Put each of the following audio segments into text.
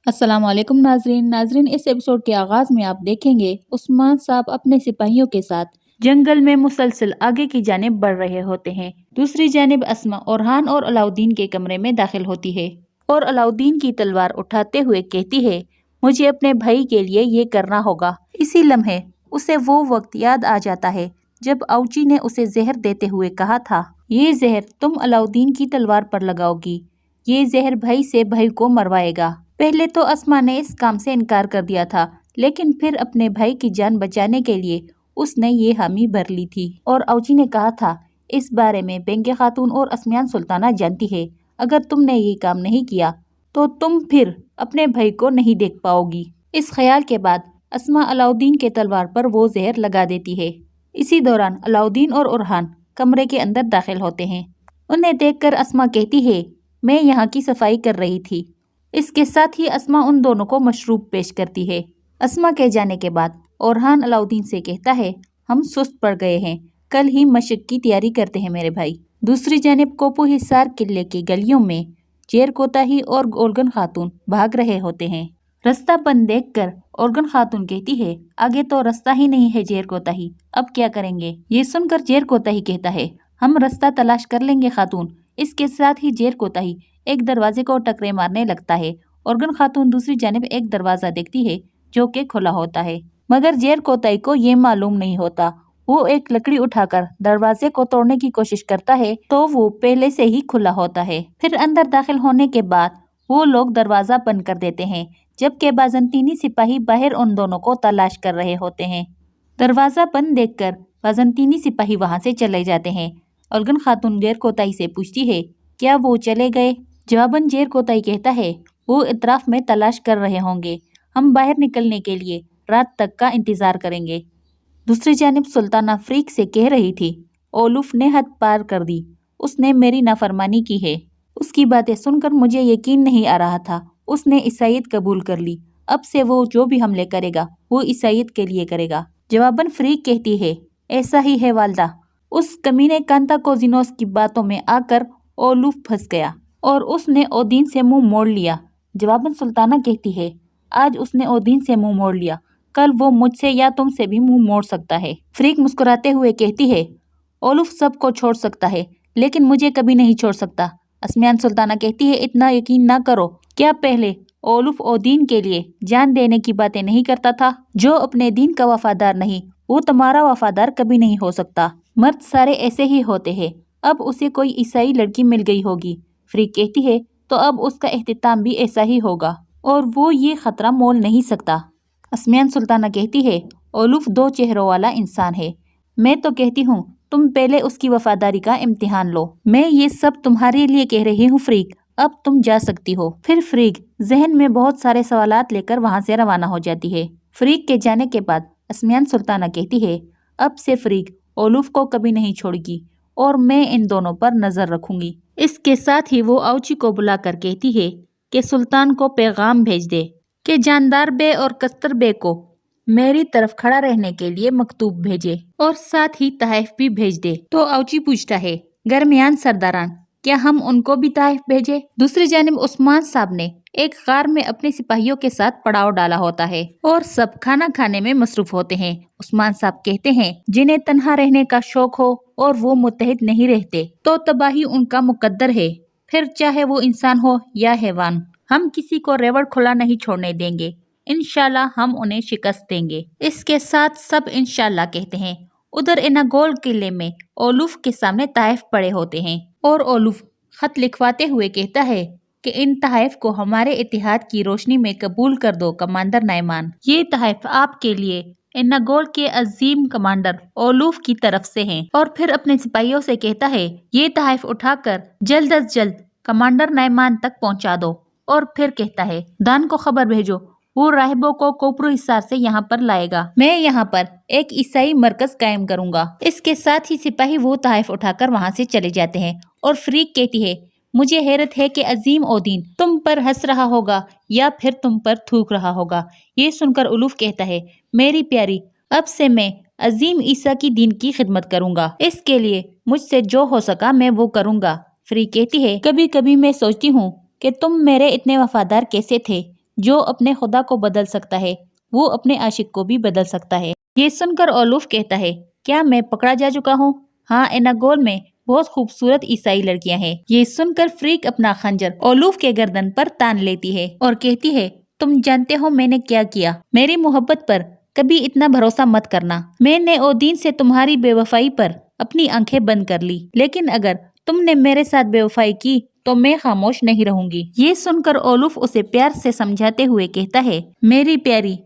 अस्सलाम वालेकुम नाजरीन इस एपिसोड के आगाज में आप देखेंगे उस्मान साहब अपने सिपाहियों के साथ जंगल में मुसलसल आगे की जानिब बढ़ रहे होते हैं। दूसरी जानिब अस्मा ओरहान और अलाउद्दीन के कमरे में दाखिल होती है और अलाउद्दीन की तलवार उठाते हुए कहती है, मुझे अपने भाई के लिए ये करना होगा। इसी लम्हे उसे वो वक्त याद आ जाता है जब आउची ने उसे जहर देते हुए कहा था, ये जहर तुम अलाउद्दीन की तलवार पर लगाओगी, ये जहर भाई से भाई को मरवाएगा। पहले तो अस्मा ने इस काम से इनकार कर दिया था, लेकिन फिर अपने भाई की जान बचाने के लिए उसने ये हामी भर ली थी और आउची ने कहा था, इस बारे में बेंगे खातून और अस्मियान सुल्ताना जानती है, अगर तुमने ये काम नहीं किया तो तुम फिर अपने भाई को नहीं देख पाओगी। इस ख्याल के बाद अस्मा अलाउद्दीन के तलवार पर वो जहर लगा देती है। इसी दौरान अलाउद्दीन और ओरहान कमरे के अंदर दाखिल होते हैं। उन्हें देखकर अस्मा कहती है, मैं यहाँ की सफाई कर रही थी। इसके साथ ही अस्मा उन दोनों को मशरूब पेश करती है। अस्मा के जाने के बाद ओरहान अलाउद्दीन से कहता है, हम सुस्त पड़ गए हैं, कल ही मशक की तैयारी करते हैं मेरे भाई। दूसरी जानिब कोपू हिसार किले की गलियों में जेर कोताही और ओलगन खातून भाग रहे होते हैं। रास्ता बंद देखकर ओलगन खातून कहती है, आगे तो रास्ता ही नहीं है जेर कोताही, अब क्या करेंगे। ये सुनकर जेर कोताही कहता है, हम रास्ता तलाश कर लेंगे खातून। इसके साथ ही जेर कोताही एक दरवाजे को टकरे मारने लगता है। ओलगन खातून दूसरी जानिब एक दरवाजा देखती है जो कि खुला होता है, मगर जेर कोताही को ये मालूम नहीं होता। वो एक लकड़ी उठाकर दरवाजे को तोड़ने की कोशिश करता है तो वो पहले से ही खुला होता है। फिर अंदर दाखिल होने के बाद वो लोग दरवाजा बंद कर देते हैं, जबकि बाजंतीनी सिपाही बाहर उन दोनों को तलाश कर रहे होते हैं। दरवाजा बंद देखकर बाजंतीनी सिपाही वहां से चले जाते हैं। ओलगन खातून जेर कोताही से पूछती है, क्या वो चले गए। जवाबन जेर कोताही कहता है, वो इतराफ में तलाश कर रहे होंगे, हम बाहर निकलने के लिए रात तक का इंतजार करेंगे। दूसरी जानिब सुल्ताना फ्रीक से कह रही थी, ओलूफ ने हद पार कर दी, उसने मेरी नाफरमानी की है। उसकी बातें सुनकर मुझे यकीन नहीं आ रहा था, उसने ईसाईयत कबूल कर ली, अब से वो जो भी हमले करेगा वो ईसाईयत के लिए करेगा। जवाबन फ्रीक कहती है, ऐसा ही है वालदा। उस कमीने कांता कोजिनोस की बातों में आकर ओलूफ फंस गया और उसने ओदीन से मुंह मोड़ लिया। जवाबन सुल्ताना कहती है, आज उसने ओदीन से मुंह मोड़ लिया, कल वो मुझसे या तुमसे भी मुंह मोड़ सकता है। फ्रीक मुस्कुराते हुए कहती है, ओलूफ सबको छोड़ सकता है लेकिन मुझे कभी नहीं छोड़ सकता। अस्मियान सुल्ताना कहती है, इतना यकीन ना करो, क्या पहले ओलूफ ओदीन के लिए जान देने की बातें नहीं करता था। जो अपने दीन का वफादार नहीं वो तुम्हारा वफादार कभी नहीं हो सकता। मर्द सारे ऐसे ही होते हैं, अब उसे कोई ईसाई लड़की मिल गई होगी। फ्रीक कहती है, तो अब उसका एहतिताम भी ऐसा ही होगा और वो ये खतरा मोल नहीं सकता। अस्मियान सुल्ताना कहती है, ओलूफ दो चेहरों वाला इंसान है। मैं तो कहती हूँ तुम पहले उसकी वफादारी का इम्तिहान लो। मैं ये सब तुम्हारे लिए कह रही हूँ फ्रीक, अब तुम जा सकती हो। फिर फ्रीक जहन में बहुत सारे सवालात लेकर वहां से रवाना हो जाती है। फ्रीक के जाने के बाद अस्मियान सुल्ताना कहती है, अब से फ्रीक ओलूफ को कभी नहीं छोड़ेगी और मैं इन दोनों पर नजर रखूंगी। इसके साथ ही वो आउची को बुलाकर कहती है कि सुल्तान को पैगाम भेज दे कि जानदार बे और कस्तर बे को मेरी तरफ खड़ा रहने के लिए मकतूब भेजे और साथ ही तहफ भी भेज दे। तो आउची पूछता है, गरमियान सरदारान, क्या हम उनको भी तहफ भेजे। दूसरी जानिब उस्मान साहब ने एक गार में अपने सिपाहियों के साथ पड़ाव डाला होता है और सब खाना खाने में मसरूफ होते हैं। उस्मान साहब कहते हैं, जिन्हें तन्हा रहने का शौक हो और वो मुत्तहिद नहीं रहते तो तबाही उनका मुकद्दर है, फिर चाहे वो इंसान हो या हैवान। हम किसी को रेवड़ खुला नहीं छोड़ने देंगे, इंशाल्लाह हम उन्हें शिकस्त देंगे। इसके साथ सब इंशाल्लाह कहते हैं। उधर इनागोल किले में ओलूफ के सामने तहफ पड़े होते हैं और ओलूफ खत लिखवाते हुए कहता है कि इन तहफ को हमारे इतिहाद की रोशनी में कबूल कर दो कमांडर नाइमान। ये तहफ आपके लिए इनागोल के अजीम कमांडर ओलूफ की तरफ से हैं। और फिर अपने सिपाहियों से कहता है, ये तहफ उठाकर जल्द अज जल्द कमांडर नाइमान तक पहुंचा दो। और फिर कहता है, दान को खबर भेजो, वो राहिबों को कोपरू हिसार से यहाँ पर लाएगा। मैं यहाँ पर एक ईसाई मरकज कायम करूंगा। इसके साथ ही सिपाही वो तहफ उठाकर वहाँ से चले जाते हैं और फ्रीक कहती है, मुझे हैरत है कि अजीम ओदीन तुम पर हंस रहा होगा या फिर तुम पर थूक रहा होगा। ये सुनकर उलूफ कहता है, मेरी प्यारी, अब से मैं अजीम ईसा की दीन की खिदमत करूंगा, इसके लिए मुझसे जो हो सका मैं वो करूंगा। फ्रीक कहती है, कभी कभी मैं सोचती हूँ कि तुम मेरे इतने वफादार कैसे थे, जो अपने खुदा को बदल सकता है वो अपने आशिक को भी बदल सकता है। ये सुनकर ओलूफ कहता है, क्या मैं पकड़ा जा चुका हूँ? हाँ, एनागोल में बहुत खूबसूरत ईसाई लड़कियां हैं। ये सुनकर फ्रीक अपना खंजर ओलूफ के गर्दन पर तान लेती है और कहती है, तुम जानते हो मैंने क्या किया? मेरी मोहब्बत पर कभी इतना भरोसा मत करना। मैंने ओदीन से तुम्हारी बेवफाई पर अपनी आंखें बंद कर ली, लेकिन अगर तुमने मेरे साथ बेवफाई की तो मैं खामोश नहीं रहूंगी। ये सुनकर ओलूफ उसे प्यार से समझाते हुए कहता है, मेरी प्यारी,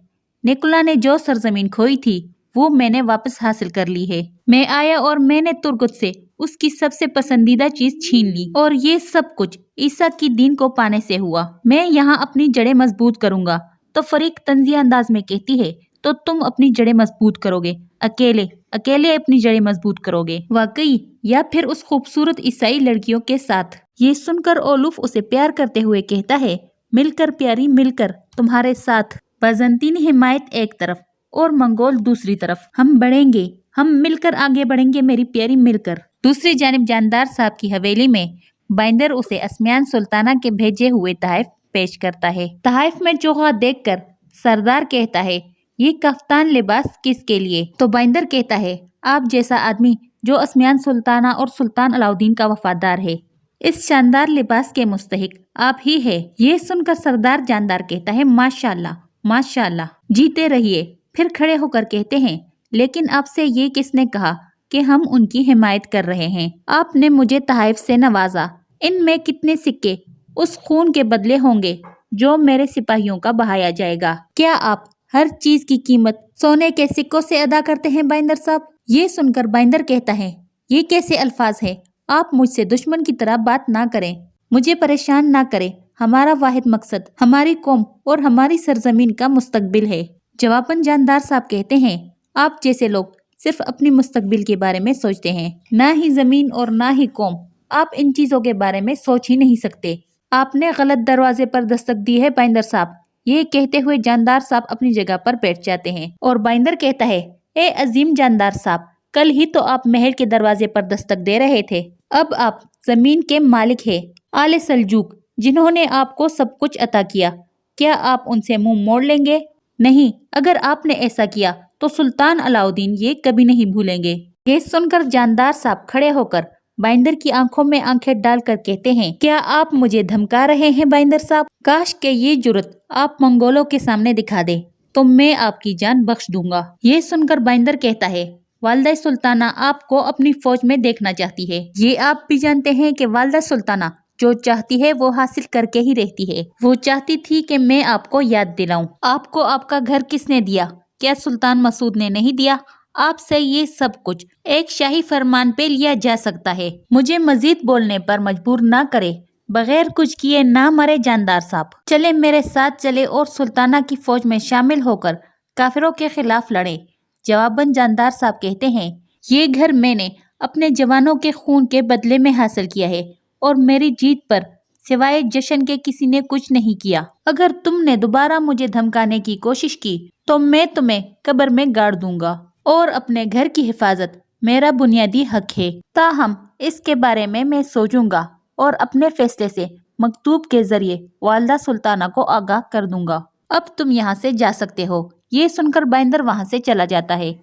निकोला ने जो सरजमीन खोई थी वो मैंने वापस हासिल कर ली है। मैं आया और मैंने तुर्गुत से उसकी सबसे पसंदीदा चीज छीन ली और ये सब कुछ ईसा की दीन को पाने से हुआ। मैं यहाँ अपनी जड़ें मजबूत करूंगा। तो फरीक तंजिया अंदाज में कहती है, तो तुम अपनी जड़ें मजबूत करोगे, अकेले अकेले अपनी जड़ें मजबूत करोगे, वाकई, या फिर उस खूबसूरत ईसाई लड़कियों के साथ? ये सुनकर ओलूफ उसे प्यार करते हुए कहता है, मिलकर प्यारी, मिलकर तुम्हारे साथ। बाज़ंतीनी हिमायत एक तरफ और मंगोल दूसरी तरफ, हम बढ़ेंगे, हम मिलकर आगे बढ़ेंगे मेरी प्यारी, मिलकर। दूसरी जानिब जानदार साहब की हवेली में बाइंदर उसे अस्मियान सुल्ताना के भेजे हुए तहफ पेश करता है। तहफ में चोखा देखकर सरदार कहता है, ये कफ्तान लिबास किसके लिए? तो बाइंदर कहता है, आप जैसा आदमी जो अस्मियान सुल्ताना और सुल्तान अलाउद्दीन का वफादार है, इस शानदार लिबास के मुस्तहिक आप ही है। ये सुनकर सरदार जानदार कहता है, माशाअल्लाह माशाअल्लाह, जीते रहिए। फिर खड़े होकर कहते हैं, लेकिन आपसे ये किसने कहा कि हम उनकी हिमायत कर रहे हैं? आपने मुझे तहफ से नवाजा, इनमें कितने सिक्के उस खून के बदले होंगे जो मेरे सिपाहियों का बहाया जाएगा? क्या आप हर चीज की कीमत सोने के सिक्कों से अदा करते हैं बाइंदर साहब? ये सुनकर बाइंदर कहता है, ये कैसे अल्फाज है? आप मुझसे दुश्मन की तरह बात ना करें, मुझे परेशान ना करें। हमारा वाहिद मकसद हमारी कौम और हमारी सरजमीन का मुस्तकबिल है। जवाबन जानदार साहब कहते हैं, आप जैसे लोग सिर्फ अपनी मुस्तकबिल के बारे में सोचते हैं, ना ही जमीन और ना ही कौम। आप इन चीजों के बारे में सोच ही नहीं सकते। आपने गलत दरवाजे पर दस्तक दी है बाइंदर साहब। ये कहते हुए जानदार साहब अपनी जगह पर बैठ जाते हैं और बाइंदर कहता है, ए अजीम जानदार साहब, कल ही तो आप महल के दरवाजे पर दस्तक दे रहे थे, अब आप जमीन के मालिक हैं। आले सल्जूक जिन्होंने आपको सब कुछ अता किया, क्या आप उनसे मुंह मोड़ लेंगे? नहीं, अगर आपने ऐसा किया तो सुल्तान अलाउद्दीन ये कभी नहीं भूलेंगे। ये सुनकर जानदार साहब खड़े होकर बाइंदर की आंखों में आंखें डालकर कहते हैं, क्या आप मुझे धमका रहे हैं बाइंदर साहब? काश के ये जुर्रत आप मंगोलों के सामने दिखा दे तो मैं आपकी जान बख्श दूंगा। ये सुनकर बाइंदर कहता है, वालदा सुल्ताना आपको अपनी फौज में देखना चाहती है। ये आप भी जानते हैं कि वालदा सुल्ताना जो चाहती है वो हासिल करके ही रहती है। वो चाहती थी कि मैं आपको याद दिलाऊं, आपको आपका घर किसने दिया? क्या सुल्तान मसूद ने नहीं दिया? आपसे ये सब कुछ एक शाही फरमान पे लिया जा सकता है। मुझे मजीद बोलने पर मजबूर ना करे, बगैर कुछ किए ना मरे जानदार साहब। चले मेरे साथ चले और सुल्ताना की फौज में शामिल होकर काफिरों के खिलाफ लड़े। जवाबन जानदार साहब कहते हैं, ये घर मैंने अपने जवानों के खून के बदले में हासिल किया है और मेरी जीत पर सिवाय जश्न के किसी ने कुछ नहीं किया। अगर तुमने दोबारा मुझे धमकाने की कोशिश की तो मैं तुम्हें कब्र में गाड़ दूंगा और अपने घर की हिफाजत मेरा बुनियादी हक है। ताहम इसके बारे में मैं सोचूंगा और अपने फैसले से मकतूब के जरिए वालदा सुल्ताना को आगाह कर दूंगा। अब तुम यहाँ से जा सकते हो। ये सुनकर बाइंदर वहाँ से चला जाता है।